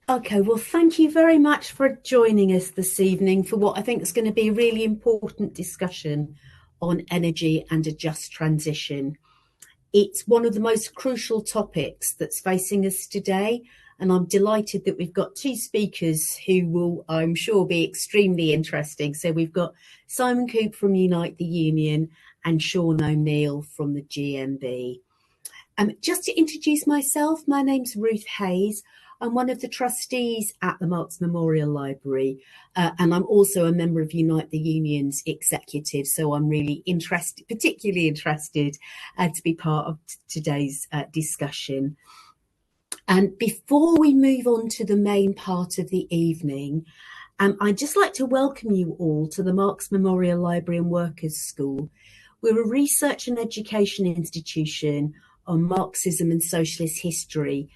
Okay, well, thank you very much for joining us this evening for what I think is going to be a really important discussion on energy and a just transition. It's one of the most crucial topics that's facing us today, and I'm delighted that we've got two speakers who will, I'm sure, be extremely interesting. So we've got Simon Coop from Unite the Union and Sean O'Neill from the GMB. Just to introduce myself, my name's Ruth Hayes. I'm one of the trustees at the Marx Memorial Library, and I'm also a member of Unite the Union's executive. So I'm really particularly interested to be part of today's discussion. And before we move on to the main part of the evening, I'd just like to welcome you all to the Marx Memorial Library and Workers' School. We're a research and education institution on Marxism and socialist history,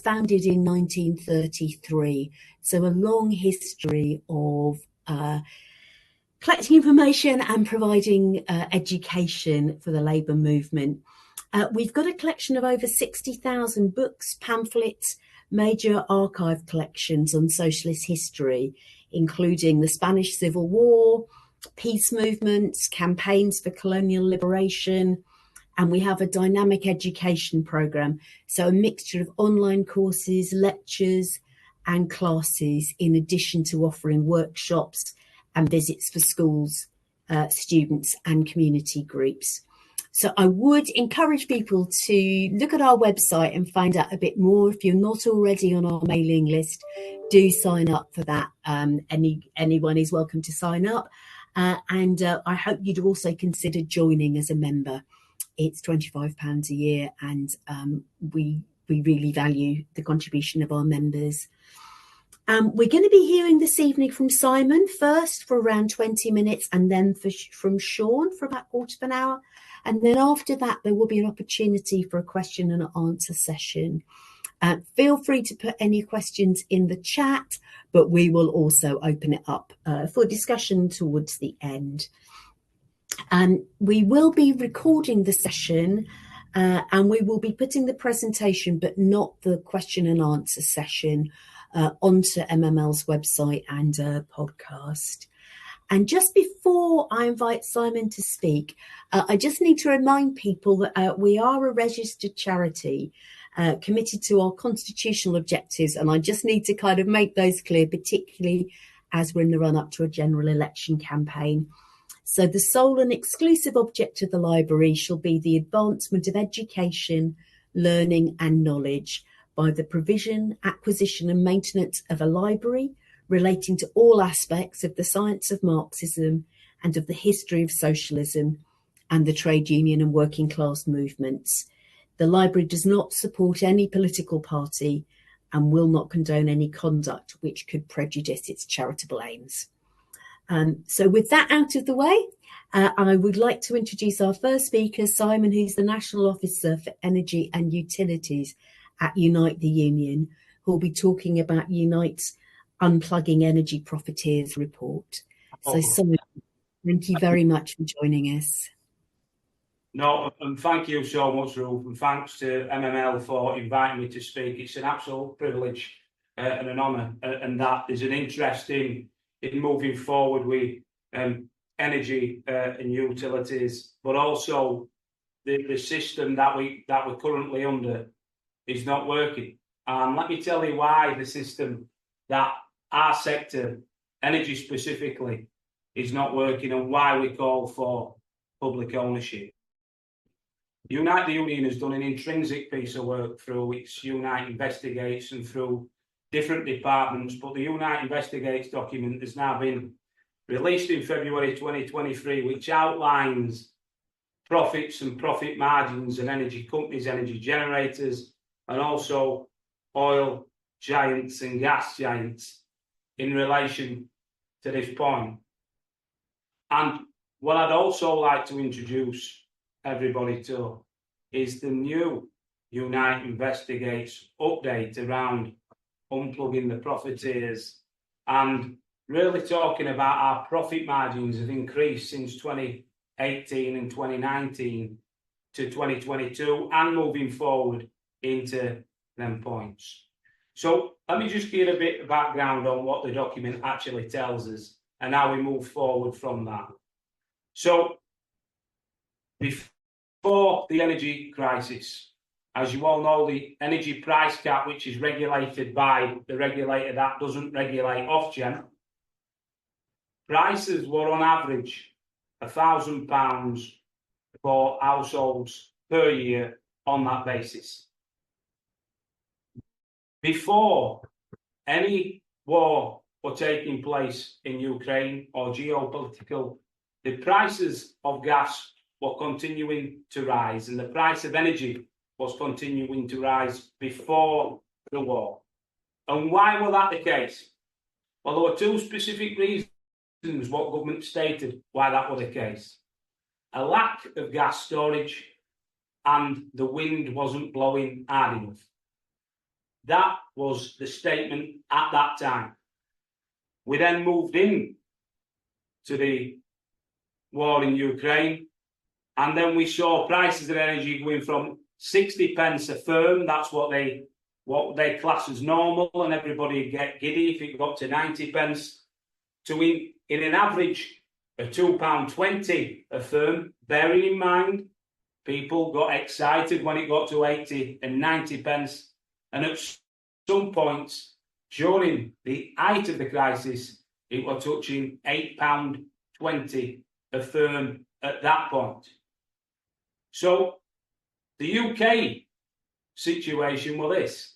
founded in 1933. So a long history of collecting information and providing education for the labour movement. We've got a collection of over 60,000 books, pamphlets, major archive collections on socialist history, including the Spanish Civil War, peace movements, campaigns for colonial liberation, and we have a dynamic education programme, so a mixture of online courses, lectures and classes, in addition to offering workshops and visits for schools, students and community groups. So I would encourage people to look at our website and find out a bit more. If you're not already on our mailing list, do sign up for that. Anyone is welcome to sign up. And I hope you'd also consider joining as a member. It's £25 a year, and we really value the contribution of our members. We're going to be hearing this evening from Simon first for around 20 minutes, and then from Sean for about a quarter of an hour. And then after that, there will be an opportunity for a question and answer session. Feel free to put any questions in the chat, but we will also open it up for discussion towards the end. We will be recording the session and we will be putting the presentation, but not the question and answer session, onto MML's website and podcast. And just before I invite Simon to speak, I just need to remind people that we are a registered charity committed to our constitutional objectives. And I just need to kind of make those clear, particularly as we're in the run up to a general election campaign. So the sole and exclusive object of the library shall be the advancement of education, learning and knowledge by the provision, acquisition and maintenance of a library relating to all aspects of the science of Marxism and of the history of socialism and the trade union and working class movements. The library does not support any political party and will not condone any conduct which could prejudice its charitable aims. So with that out of the way, I would like to introduce our first speaker, Simon, who's the National Officer for Energy and Utilities at Unite the Union, who will be talking about Unite's Unplugging Energy Profiteers report. So Simon, thank you very much for joining us. No, and thank you so much, Ruth, and thanks to MML for inviting me to speak. It's an absolute privilege and an honour, and that is an interest in moving forward with energy and utilities, but also the system that we're currently under is not working. And let me tell you why the system that our sector, energy specifically, is not working, and why we call for public ownership. Unite the Union has done an intrinsic piece of work through its Unite Investigates and through different departments, but the Unite Investigates document has now been released in February 2023, which outlines profits and profit margins and energy companies, energy generators, and also oil giants and gas giants in relation to this point. And what I'd also like to introduce everybody to is the new Unite Investigates update around unplugging the profiteers, and really talking about our profit margins have increased since 2018 and 2019 to 2022 and moving forward into them points. So let me just give a bit of background on what the document actually tells us and how we move forward from that. So before the energy crisis, as you all know, the energy price cap, which is regulated by the regulator that doesn't regulate Ofgem, prices were on average £1,000 for households per year on that basis. Before any war were taking place in Ukraine or geopolitical, the prices of gas were continuing to rise and the price of energy was continuing to rise before the war. And why was that the case? Well, there were two specific reasons what government stated why that was the case. A lack of gas storage and the wind wasn't blowing hard enough. That was the statement at that time. We then moved in to the war in Ukraine, and then we saw prices of energy going from 60 pence a firm, that's what they class as normal, and everybody would get giddy if it got to 90 pence, to in an average of £2.20 a firm, bearing in mind people got excited when it got to 80 and 90 pence, and at some points during the height of the crisis, it was touching £8.20 a firm at that point. So the UK situation was this.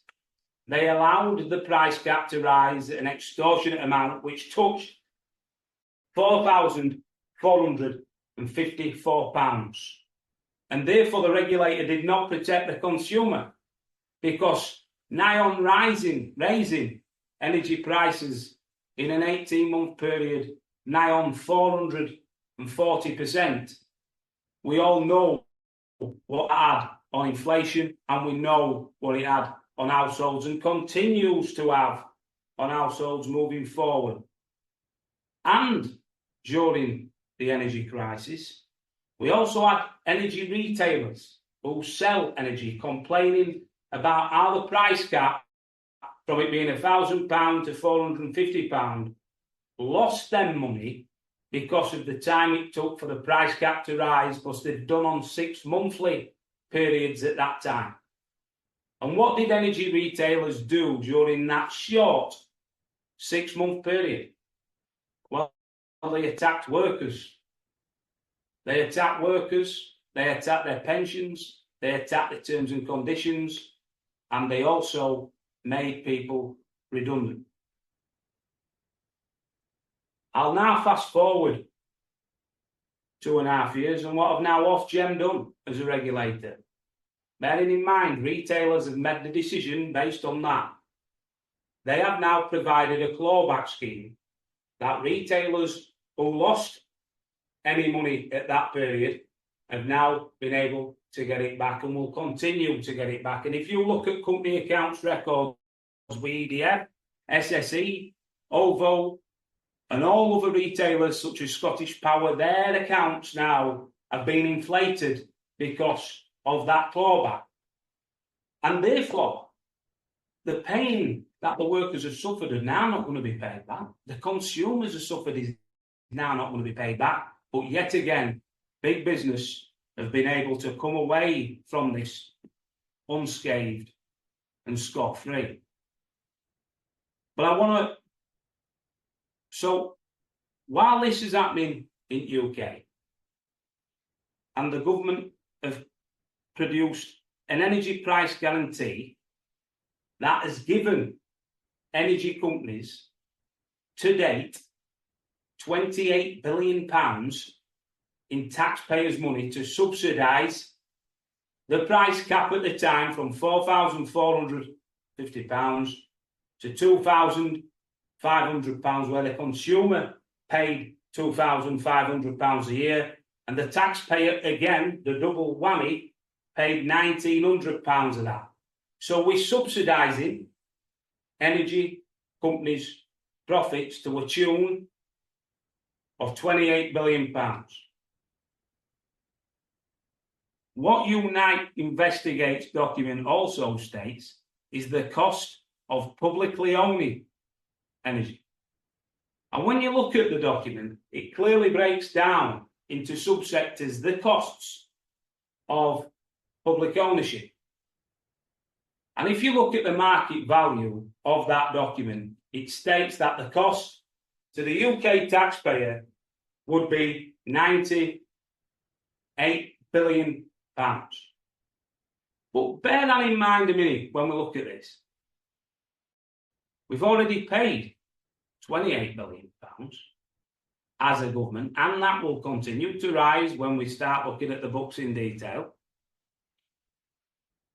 They allowed the price cap to rise an extortionate amount, which touched £4,454. And therefore the regulator did not protect the consumer, because nigh on raising energy prices in an 18-month period, nigh on 440%. We all know what it had on inflation, and we know what it had on households and continues to have on households moving forward. And during the energy crisis, we also had energy retailers who sell energy complaining about how the price cap, from it being £1,000 to £450, lost them money because of the time it took for the price cap to rise, plus they've done on 6 monthly periods at that time. And what did energy retailers do during that short 6-month period? Well, they attacked workers. They attacked workers, they attacked their pensions, they attacked the terms and conditions, and they also made people redundant. I'll now fast forward 2.5 years, and what have now Ofgem done as a regulator? Bearing in mind, retailers have made the decision based on that. They have now provided a clawback scheme that retailers who lost any money at that period have now been able to get it back and will continue to get it back. And if you look at company accounts records with EDF, SSE, OVO, and all other retailers such as Scottish Power, their accounts now have been inflated because of that clawback. And therefore, the pain that the workers have suffered are now not going to be paid back. The consumers have suffered is now not going to be paid back. But yet again, big business have been able to come away from this unscathed and scot-free. But so while this is happening in UK, and the government have produced an energy price guarantee that has given energy companies to date £28 billion in taxpayers' money to subsidise the price cap at the time from £4,450 to £2,500, where the consumer paid £2,500 a year, and the taxpayer, again, the double whammy, paid £1,900 of that. So we're subsidising energy companies' profits to a tune of £28 billion. What Unite Investigates document also states is the cost of publicly owning energy. And when you look at the document, it clearly breaks down into subsectors the costs of public ownership. And if you look at the market value of that document, it states that the cost to the UK taxpayer would be £98 billion. But bear that in mind a minute when we look at this. We've already paid £28 billion as a government, and that will continue to rise when we start looking at the books in detail.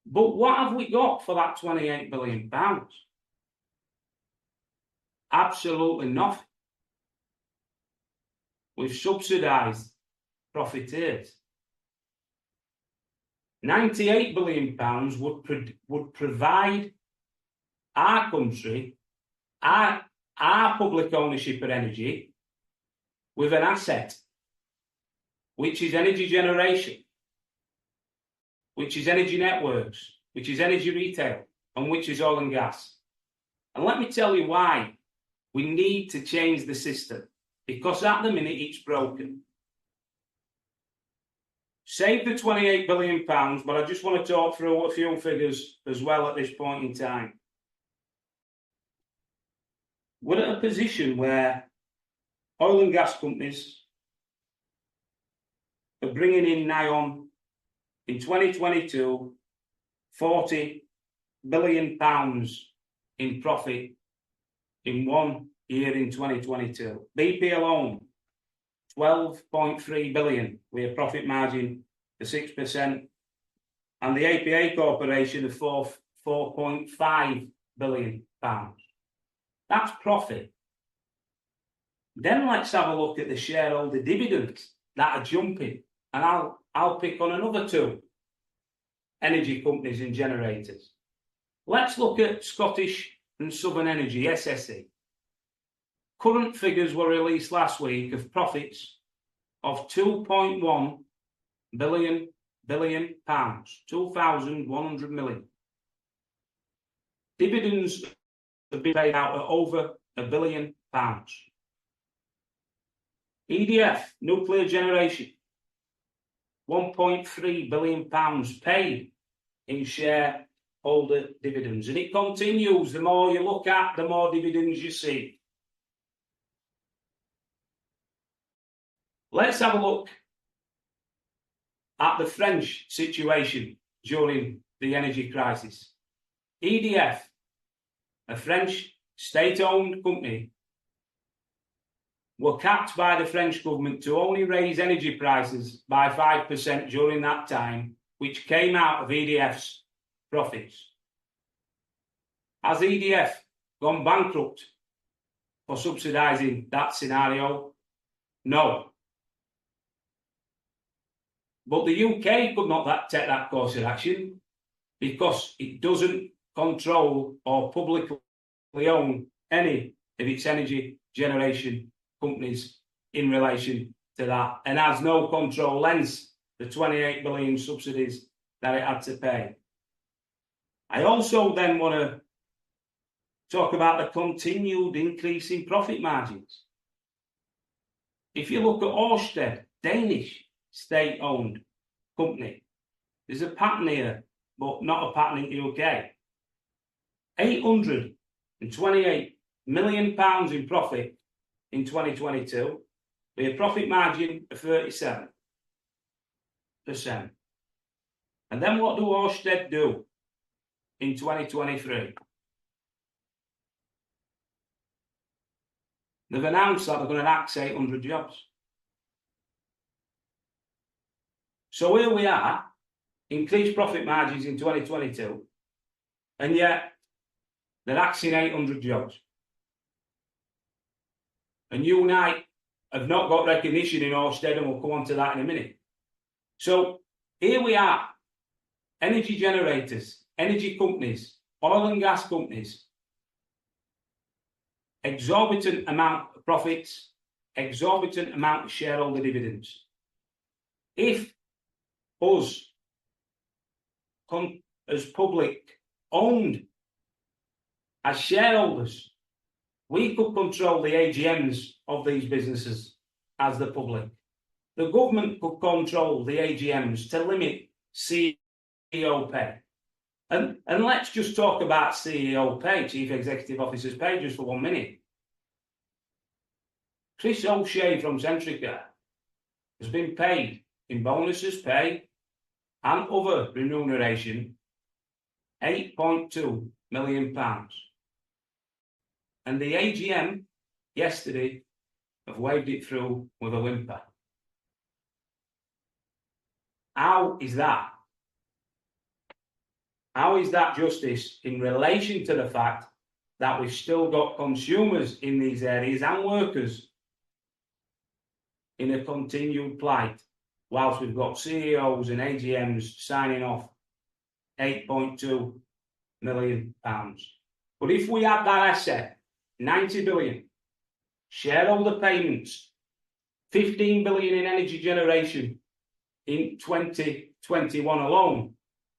But what have we got for that £28 billion? Absolutely nothing. We've subsidised profiteers. £98 billion would provide our country, our public ownership of energy, with an asset, which is energy generation, which is energy networks, which is energy retail, and which is oil and gas. And let me tell you why we need to change the system, because at the minute it's broken. Save the £28 billion, but I just want to talk through a few figures as well at this point in time. We're at a position where oil and gas companies are bringing in now on, in 2022, £40 billion in profit in 1 year in 2022. BP alone, 12.3 billion with a profit margin of 6%, and the APA Corporation of 4.5 billion pounds. That's profit. Then let's have a look at the shareholder dividends that are jumping, and I'll pick on another two energy companies and generators. Let's look at Scottish and Southern Energy, SSE. Current figures were released last week of profits of 2.1 billion pounds, 2,100 million. Dividends have been paid out at over £1 billion. EDF, nuclear generation, £1.3 billion paid in shareholder dividends. And it continues. The more you look at, the more dividends you see. Let's have a look at the French situation during the energy crisis. EDF, a French state-owned company, were capped by the French government to only raise energy prices by 5% during that time, which came out of EDF's profits. Has EDF gone bankrupt for subsidising that scenario? No. But the UK could not take that course of action because it doesn't control or publicly own any of its energy generation companies in relation to that, and has no control, hence the 28 billion subsidies that it had to pay. I also then want to talk about the continued increase in profit margins. If you look at Ørsted, Danish state-owned company, there's a pattern here, but not a pattern in the UK. £828 million in profit in 2022, with a profit margin of 37%. And then what do Ørsted do in 2023? They've announced that they're going to axe 800 jobs. So here we are, increased profit margins in 2022, and yet they're axing 800 jobs. And you and I have not got recognition in Ørsted, and we'll come on to that in a minute. So here we are, energy generators, energy companies, oil and gas companies, exorbitant amount of profits, exorbitant amount of shareholder dividends. If us, as public owned as shareholders, we could control the AGMs of these businesses as the public. The government could control the AGMs to limit CEO pay. And let's just talk about CEO pay, Chief Executive Officer's pay, just for 1 minute. Chris O'Shea from Centrica has been paid in bonuses pay and other remuneration £8.2 million. And the AGM yesterday have waved it through with a whimper. How is that? How is that justice in relation to the fact that we've still got consumers in these areas and workers in a continued plight, whilst we've got CEOs and AGMs signing off £8.2 million? But if we add that asset, 90 billion, shareholder payments, 15 billion in energy generation in 2021 alone,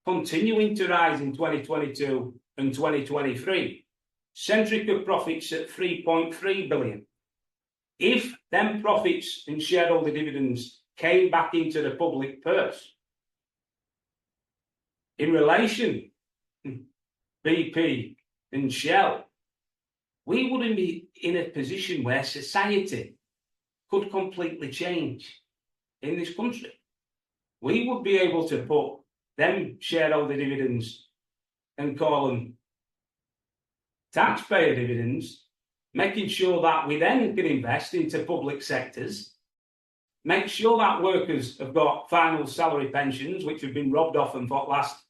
continuing to rise in 2022 and 2023, Centrica profits at 3.3 billion. If them profits and shareholder dividends came back into the public purse, in relation BP and Shell, we wouldn't be in a position where society could completely change in this country. We would be able to put them shareholder dividends and call them taxpayer dividends, making sure that we then can invest into public sectors, make sure that workers have got final salary pensions, which have been robbed off them for the last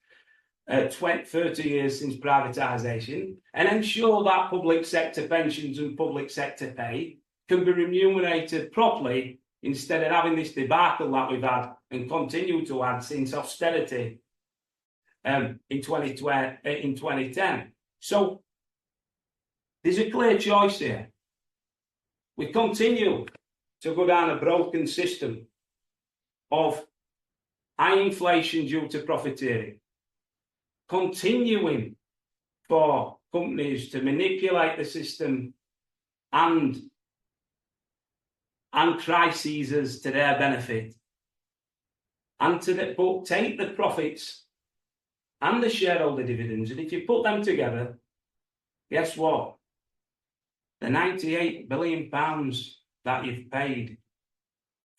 30 years since privatisation, and ensure that public sector pensions and public sector pay can be remunerated properly instead of having this debacle that we've had and continue to have since austerity in 2010. So there's a clear choice here. We continue to go down a broken system of high inflation due to profiteering, continuing for companies to manipulate the system and crises to their benefit, and but take the profits and the shareholder dividends, and if you put them together, guess what? The £98 billion that you've paid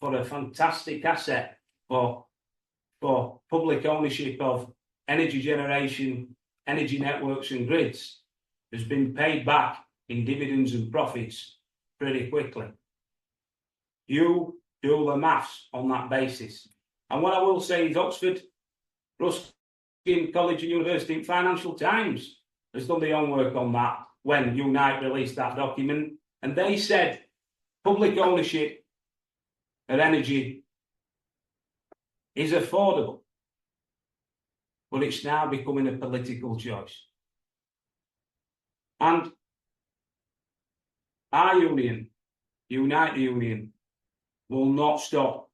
for a fantastic asset for public ownership of energy generation, energy networks and grids has been paid back in dividends and profits pretty quickly. You do the maths on that basis. And what I will say is Oxford, Ruskin College and University and Financial Times has done the homework on that when Unite released that document. And they said public ownership of energy is affordable, but it's now becoming a political choice. And our union, Unite the Union, will not stop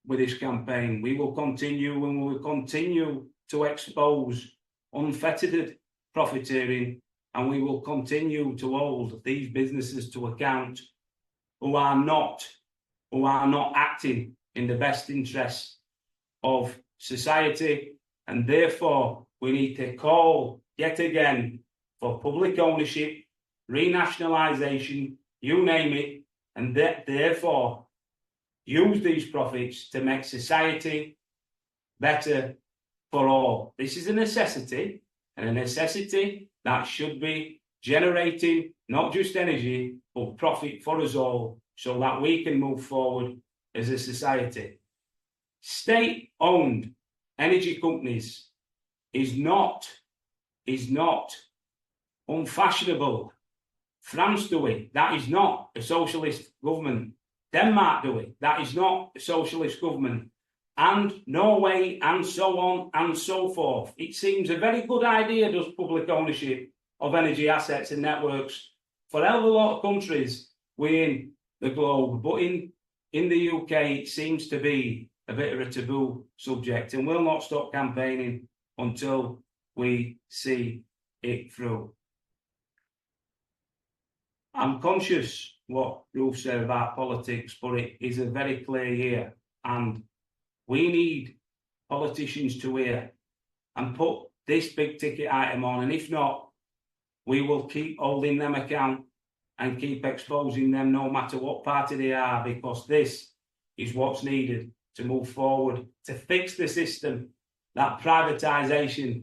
with this campaign. We will continue, and we will continue to expose unfettered profiteering, and we will continue to hold these businesses to account who are not acting in the best interests of society. And therefore, we need to call yet again for public ownership, renationalisation, you name it, and therefore use these profits to make society better for all. This is a necessity, and a necessity that should be generating not just energy, but profit for us all, so that we can move forward as a society. State-owned energy companies is not unfashionable. France do it. That is not a socialist government. Denmark do it. That is not a socialist government. And Norway, and so on and so forth. It seems a very good idea, does public ownership of energy assets and networks for a hell of a lot of countries within the globe. But in the UK, it seems to be a bit of a taboo subject, and we'll not stop campaigning until we see it through. I'm conscious what Ruth said about politics, but it is a very clear year, and we need politicians to hear and put this big ticket item on, and if not, we will keep holding them account and keep exposing them no matter what party they are, because this is what's needed to move forward, to fix the system that privatisation,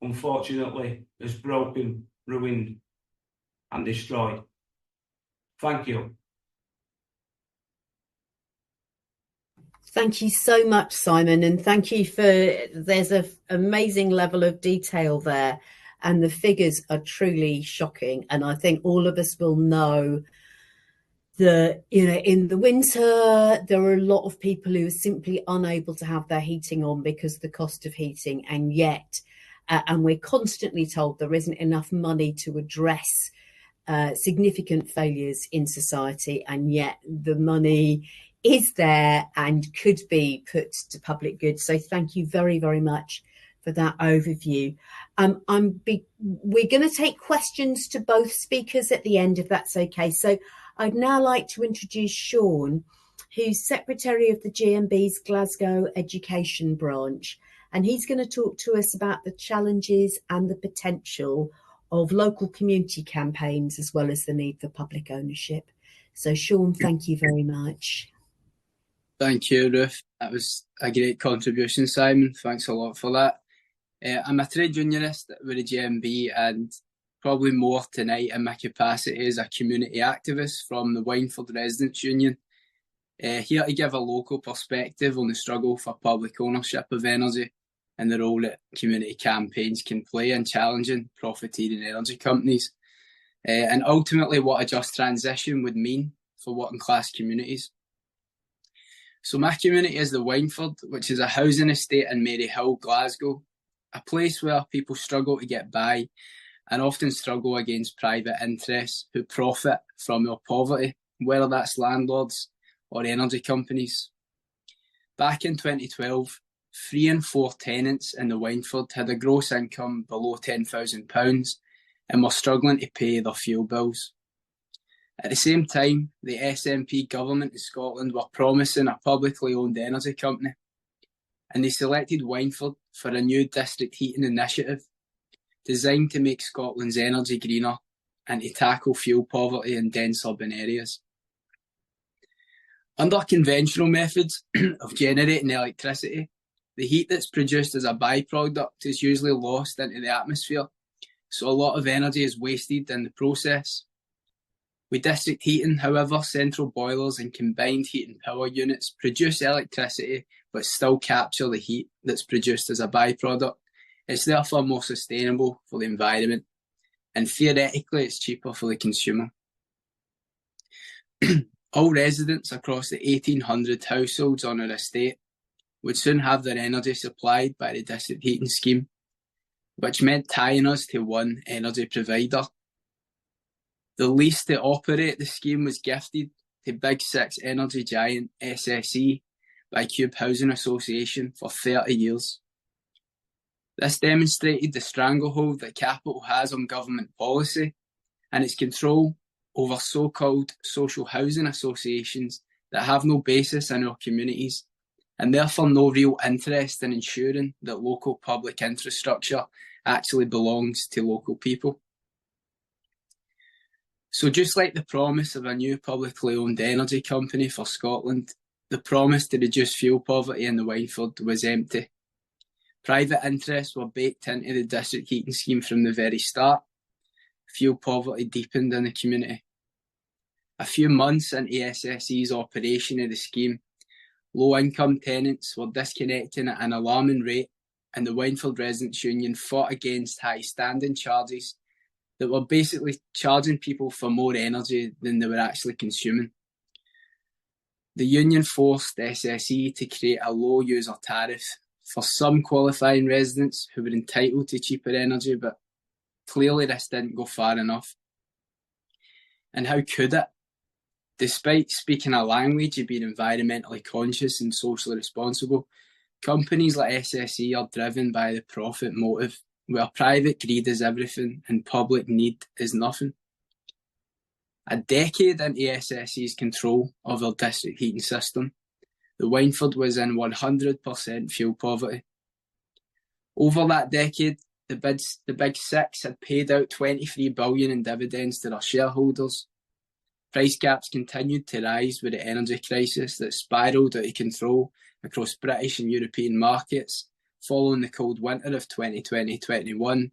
unfortunately, has broken, ruined and destroyed. Thank you. Thank you so much, Simon, and thank you there's an amazing level of detail there, and the figures are truly shocking. And I think all of us will know that, in the winter, there are a lot of people who are simply unable to have their heating on because of the cost of heating, and yet, and we're constantly told there isn't enough money to address significant failures in society, and yet the money is there and could be put to public good. So thank you very, very much for that overview. We're going to take questions to both speakers at the end, if that's okay. So I'd now like to introduce Sean, who's Secretary of the GMB's Glasgow Education Branch, and he's going to talk to us about the challenges and the potential of local community campaigns, as well as the need for public ownership. So Sean, thank you very much. Thank you, Ruth. That was a great contribution, Simon. Thanks a lot for that. I'm a trade unionist with the GMB, and probably more tonight in my capacity as a community activist from the Wynford Residents' Union. Here to give a local perspective on the struggle for public ownership of energy and the role that community campaigns can play in challenging profiteering energy companies, and ultimately what a just transition would mean for working class communities. So my community is the Wynford, which is a housing estate in Maryhill, Glasgow, a place where people struggle to get by and often struggle against private interests who profit from their poverty, whether that's landlords or energy companies. Back in 2012, 3 in 4 tenants in the Wynford had a gross income below £10,000 and were struggling to pay their fuel bills. At the same time, the SNP government in Scotland were promising a publicly owned energy company, and they selected Wynford for a new district heating initiative designed to make Scotland's energy greener and to tackle fuel poverty in dense urban areas. Under conventional methods of generating electricity, the heat that's produced as a byproduct is usually lost into the atmosphere, so a lot of energy is wasted in the process. With district heating, however, central boilers and combined heat and power units produce electricity but still capture the heat that's produced as a byproduct. It's therefore more sustainable for the environment, and theoretically it's cheaper for the consumer. All residents across the 1,800 households on our estate would soon have their energy supplied by the district heating scheme, which meant tying us to one energy provider. The lease to operate the scheme was gifted to Big Six energy giant SSE by Coop Housing Association for 30 years. This demonstrated the stranglehold that capital has on government policy and its control over so-called social housing associations that have no basis in our communities and therefore no real interest in ensuring that local public infrastructure actually belongs to local people. So just like the promise of a new publicly owned energy company for Scotland, the promise to reduce fuel poverty in the Wynford was empty. Private interests were baked into the district heating scheme from the very start. Fuel poverty deepened in the community. A few months into SSE's operation of the scheme, low-income tenants were disconnecting at an alarming rate, and the Wynford Residents' Union fought against high standing charges that were basically charging people for more energy than they were actually consuming. The union forced SSE to create a low user tariff for some qualifying residents who were entitled to cheaper energy, but clearly this didn't go far enough. And how could it? Despite speaking a language of being environmentally conscious and socially responsible, companies like SSE are driven by the profit motive, where private greed is everything and public need is nothing. A decade into SSE's control of their district heating system, the Wynford was in 100% fuel poverty. Over that decade, the Big Six had paid out $23 billion in dividends to their shareholders. Price gaps continued to rise with the energy crisis that spiralled out of control across British and European markets following the cold winter of 2020-21,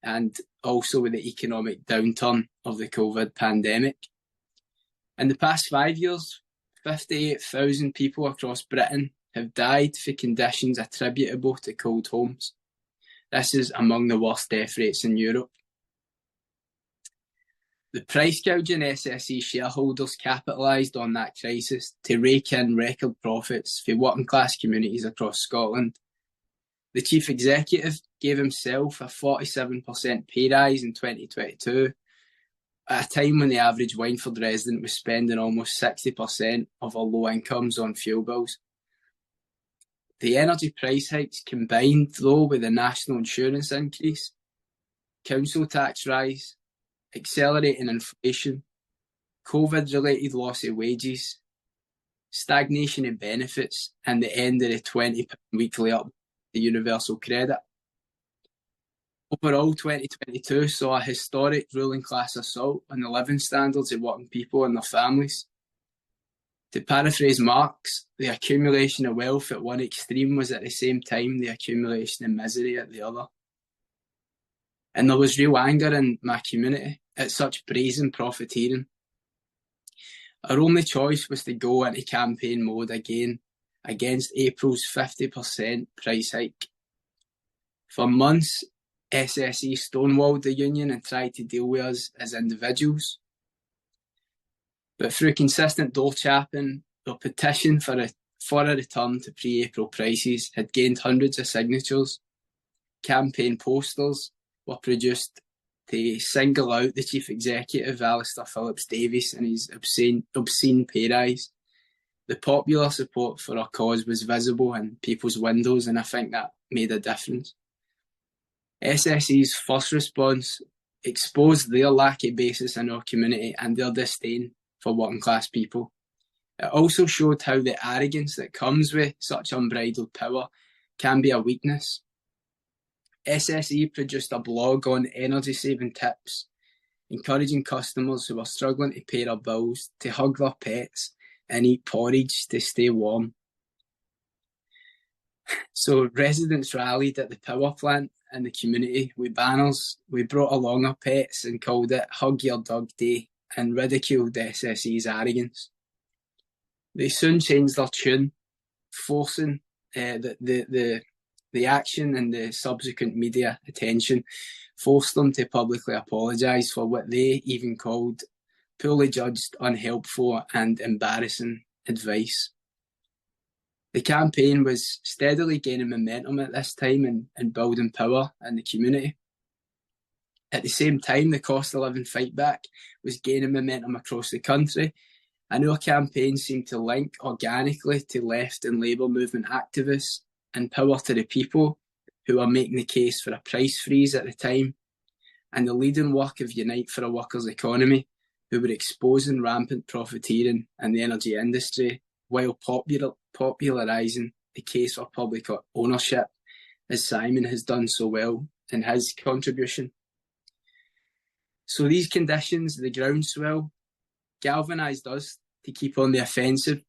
and also with the economic downturn of the COVID pandemic. In the past 5 years, 58,000 people across Britain have died for conditions attributable to cold homes. This is among the worst death rates in Europe. The price gouging SSE shareholders capitalised on that crisis to rake in record profits for working class communities across Scotland. The chief executive gave himself a 47% pay rise in 2022, at a time when the average Wynford resident was spending almost 60% of their low incomes on fuel bills. The energy price hikes combined, though, with the national insurance increase, council tax rise, accelerating inflation, COVID-related loss of wages, stagnation in benefits, and the end of the £20 weekly up the universal credit. Overall, 2022 saw a historic ruling class assault on the living standards of working people and their families. To paraphrase Marx, the accumulation of wealth at one extreme was at the same time the accumulation of misery at the other. And there was real anger in my community at such brazen profiteering. Our only choice was to go into campaign mode again against April's 50% price hike. For months, SSE stonewalled the union and tried to deal with us as individuals. But through consistent door chapping, the petition for a return to pre-April prices had gained hundreds of signatures. Campaign posters were produced to single out the chief executive, Alistair Phillips-Davies, and his obscene pay rise. The popular support for our cause was visible in people's windows, and I think that made a difference. SSE's first response exposed their lack of basis in our community and their disdain for working class people. It also showed how the arrogance that comes with such unbridled power can be a weakness. SSE produced a blog on energy saving tips, encouraging customers who are struggling to pay their bills to hug their pets and eat porridge to stay warm. So residents rallied at the power plant in the community with banners. We brought along our pets and called it Hug Your Dog Day and ridiculed SSE's arrogance. They soon changed their tune, forcing the action and the subsequent media attention forced them to publicly apologise for what they even called poorly judged, unhelpful and embarrassing advice. The campaign was steadily gaining momentum at this time and building power in the community. At the same time, the cost of living fight back was gaining momentum across the country, and our campaign seemed to link organically to left and Labour movement activists and power to the people who were making the case for a price freeze at the time, and the leading work of Unite for a Workers' Economy, who were exposing rampant profiteering in the energy industry while popularising the case for public ownership, as Simon has done so well in his contribution. So these conditions, the groundswell, galvanised us to keep on the offensive.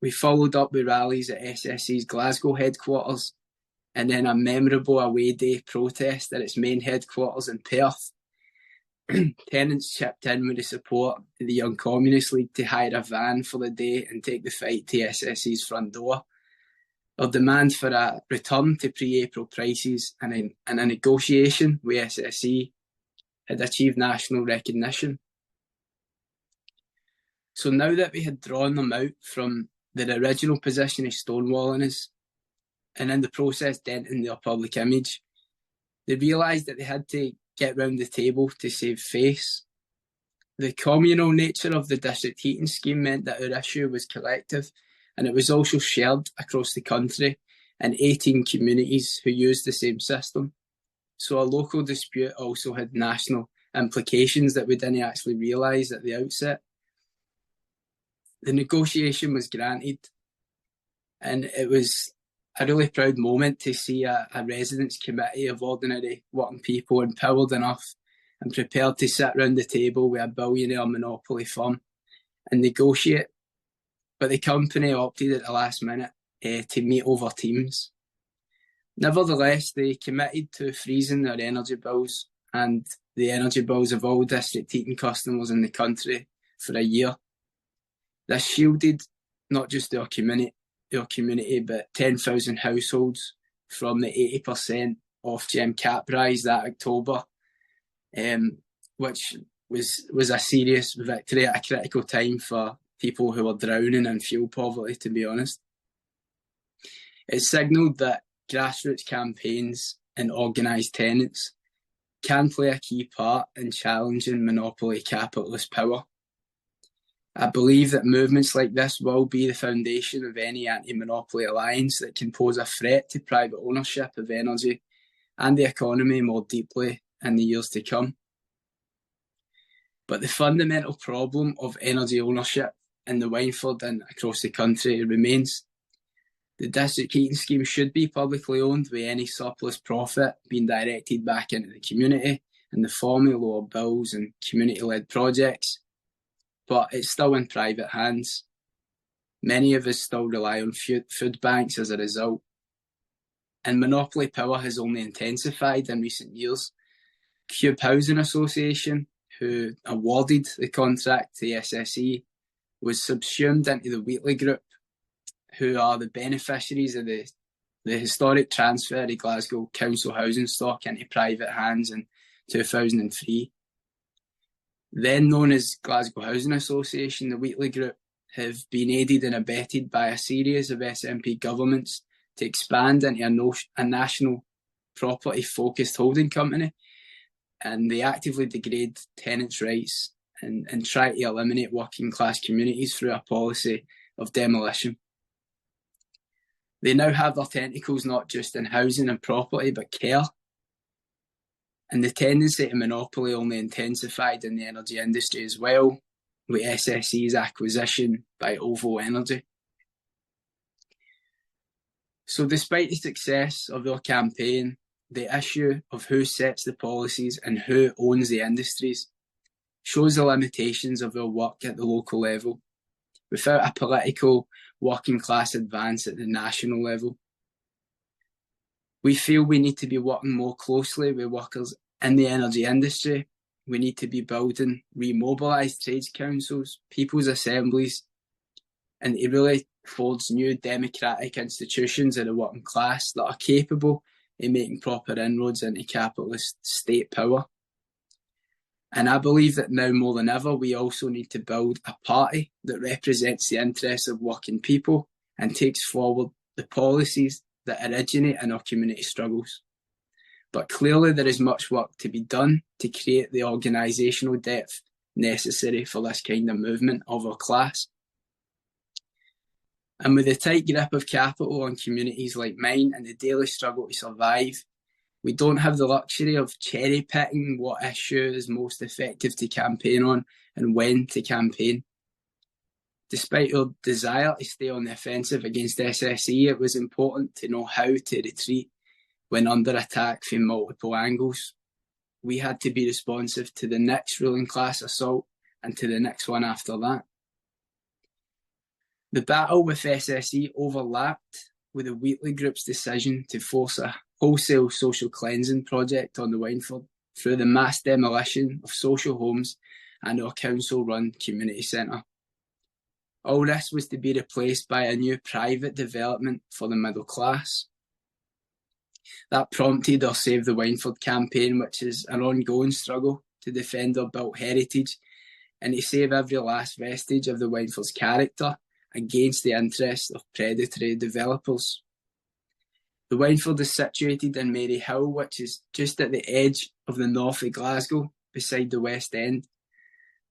We followed up with rallies at SSE's Glasgow headquarters, and then a memorable away day protest at its main headquarters in Perth. Tenants chipped in with the support of the Young Communist League to hire a van for the day and take the fight to SSE's front door. Our demand for a return to pre-April prices and a negotiation with SSE had achieved national recognition. So now that we had drawn them out from their original position of stonewalling us, and in the process denting their public image, they realised that they had to get round the table to save face. The communal nature of the district heating scheme meant that our issue was collective, and it was also shared across the country in 18 communities who used the same system. So a local dispute also had national implications that we didn't actually realise at the outset. The negotiation was granted, and it was a really proud moment to see a residents' committee of ordinary working people empowered enough and prepared to sit round the table with a billionaire monopoly firm and negotiate. But the company opted at the last minute to meet over Teams. Nevertheless, they committed to freezing their energy bills and the energy bills of all district heating customers in the country for a year. This shielded not just their community, but 10,000 households from the 80% Ofgem cap rise that October, which was a serious victory at a critical time for people who were drowning in fuel poverty, to be honest. It signalled that grassroots campaigns and organised tenants can play a key part in challenging monopoly capitalist power. I believe that movements like this will be the foundation of any anti-monopoly alliance that can pose a threat to private ownership of energy and the economy more deeply in the years to come. But the fundamental problem of energy ownership in the Wynford and across the country remains. The district heating scheme should be publicly owned, with any surplus profit being directed back into the community in the form of lower bills and community-led projects. But it's still in private hands. Many of us still rely on food banks as a result. And monopoly power has only intensified in recent years. Coop Housing Association, who awarded the contract to the SSE, was subsumed into the Wheatley Group, who are the beneficiaries of the historic transfer of Glasgow council housing stock into private hands in 2003. Then known as Glasgow Housing Association, the Wheatley Group have been aided and abetted by a series of SNP governments to expand into a national property-focused holding company, and they actively degrade tenants' rights and try to eliminate working-class communities through a policy of demolition. They now have their tentacles not just in housing and property, but care. And the tendency to monopoly only intensified in the energy industry as well, with SSE's acquisition by OVO Energy. So despite the success of their campaign, the issue of who sets the policies and who owns the industries shows the limitations of their work at the local level, without a political working class advance at the national level. We feel we need to be working more closely with workers in the energy industry. We need to be building remobilised trades councils, people's assemblies, and to really forge new democratic institutions of the working class that are capable of making proper inroads into capitalist state power. And I believe that now more than ever, we also need to build a party that represents the interests of working people and takes forward the policies that originate in our community struggles. But clearly there is much work to be done to create the organisational depth necessary for this kind of movement of our class. And with the tight grip of capital on communities like mine and the daily struggle to survive, we don't have the luxury of cherry-picking what issue is most effective to campaign on and when to campaign. Despite our desire to stay on the offensive against SSE, it was important to know how to retreat when under attack from multiple angles. We had to be responsive to the next ruling class assault and to the next one after that. The battle with SSE overlapped with the Wheatley Group's decision to force a wholesale social cleansing project on the Wynford through the mass demolition of social homes and our council-run community centre. All this was to be replaced by a new private development for the middle class. That prompted our Save the Wynford campaign, which is an ongoing struggle to defend our built heritage and to save every last vestige of the Wynford's character against the interests of predatory developers. The Wynford is situated in Mary Hill, which is just at the edge of the north of Glasgow, beside the West End.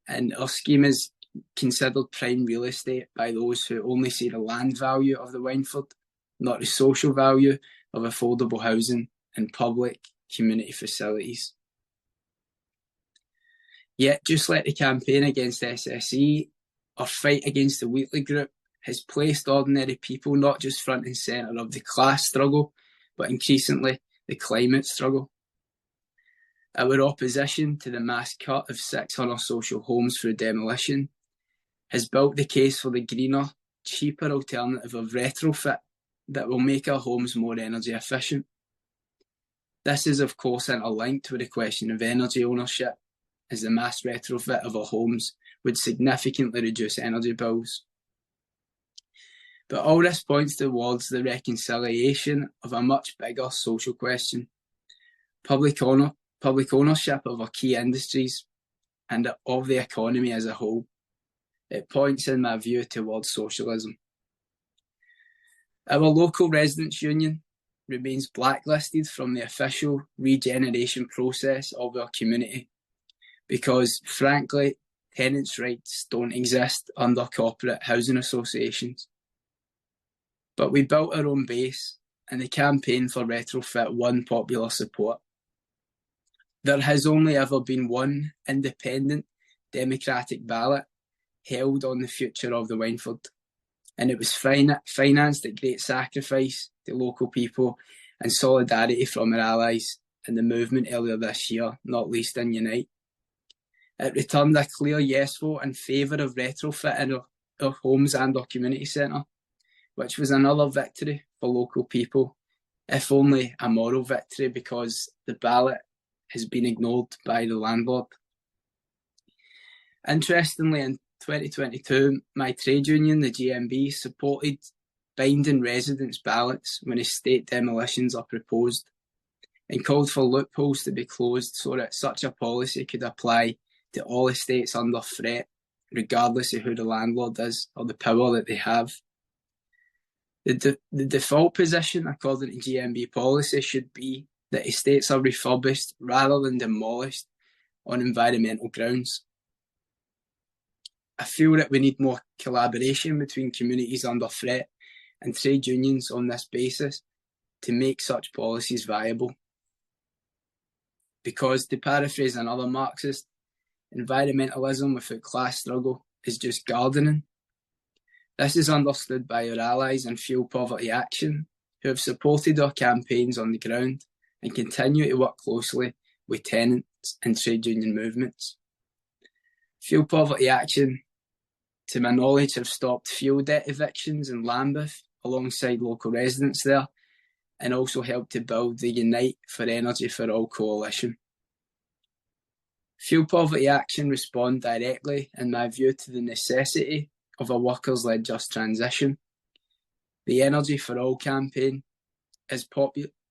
And our scheme is considered prime real estate by those who only see the land value of the Wynford, not the social value of affordable housing and public community facilities. Yet, just like the campaign against SSE or fight against the Wheatley Group has placed ordinary people not just front and centre of the class struggle, but increasingly the climate struggle. Our opposition to the mass cut of 600 social homes through demolition has built the case for the greener, cheaper alternative of retrofit that will make our homes more energy efficient. This is of course interlinked with the question of energy ownership, as the mass retrofit of our homes would significantly reduce energy bills. But all this points towards the reconciliation of a much bigger social question: public ownership of our key industries and of the economy as a whole. It points, in my view, towards socialism. Our local residents' union remains blacklisted from the official regeneration process of our community because, frankly, tenants' rights don't exist under corporate housing associations. But we built our own base, and the campaign for retrofit won popular support. There has only ever been one independent democratic ballot held on the future of the Wynford, and it was financed at great sacrifice to local people and solidarity from our allies in the movement earlier this year, not least in Unite. It returned a clear yes vote in favour of retrofitting our homes and our community centre, which was another victory for local people, if only a moral victory, because the ballot has been ignored by the landlord. Interestingly, in 2022, my trade union, the GMB, supported binding residents' ballots when estate demolitions are proposed and called for loopholes to be closed so that such a policy could apply to all estates under threat, regardless of who the landlord is or the power that they have. The default position, according to GMB policy, should be that estates are refurbished rather than demolished on environmental grounds. I feel that we need more collaboration between communities under threat and trade unions on this basis to make such policies viable. Because, to paraphrase another Marxist, environmentalism without class struggle is just gardening. This is understood by our allies in Fuel Poverty Action, who have supported our campaigns on the ground and continue to work closely with tenants and trade union movements. Fuel Poverty Action, to my knowledge, have stopped fuel debt evictions in Lambeth alongside local residents there, and also helped to build the Unite for Energy for All coalition. Fuel Poverty Action respond directly, in my view, to the necessity of a workers-led just transition. The Energy for All campaign is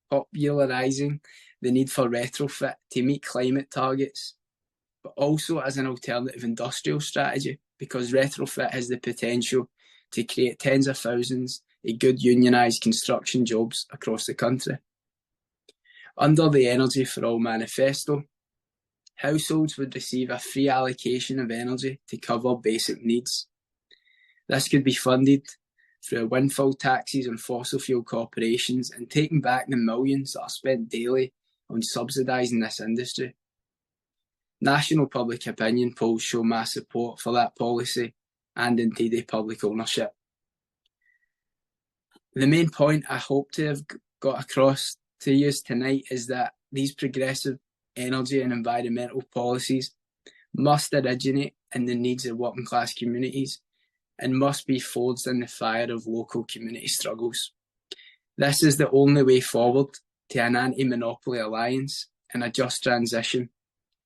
popularising the need for retrofit to meet climate targets, but also as an alternative industrial strategy, because retrofit has the potential to create tens of thousands of good unionised construction jobs across the country. Under the Energy for All manifesto, households would receive a free allocation of energy to cover basic needs. This could be funded through windfall taxes on fossil fuel corporations and taking back the millions that are spent daily on subsidising this industry. National public opinion polls show mass support for that policy and indeed a public ownership. The main point I hope to have got across to you tonight is that these progressive energy and environmental policies must originate in the needs of working class communities and must be forged in the fire of local community struggles. This is the only way forward to an anti-monopoly alliance and a just transition,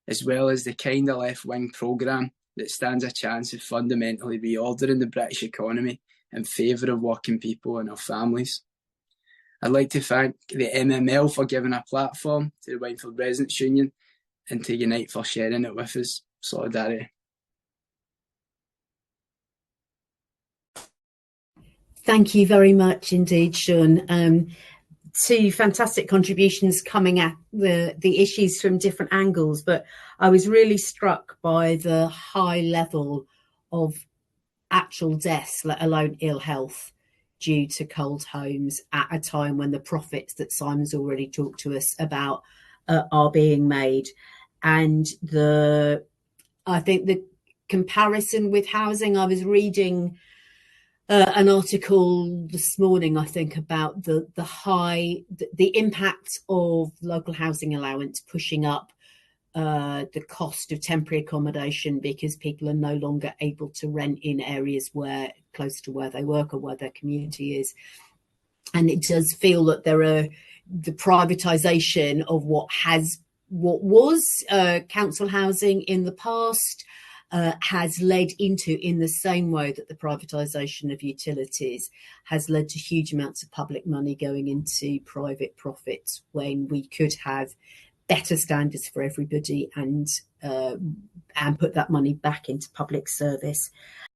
as well as the kind of left-wing programme that stands a chance of fundamentally reordering the British economy in favour of working people and our families. I'd like to thank the MML for giving a platform to the Wynford Residents' Union and to Unite for sharing it with us. Solidarity. Thank you very much indeed, Sean. Two fantastic contributions coming at the issues from different angles, but I was really struck by the high level of actual deaths, let alone ill health, due to cold homes at a time when the profits that Simon's already talked to us about are being made, and the I think the comparison with housing, I was reading an article this morning, I think, about the impact of local housing allowance pushing up the cost of temporary accommodation because people are no longer able to rent in areas where close to where they work or where their community is. And it does feel that there are the privatisation of what was council housing in the past has led into, in the same way that the privatisation of utilities has led to huge amounts of public money going into private profits, when we could have better standards for everybody and put that money back into public service.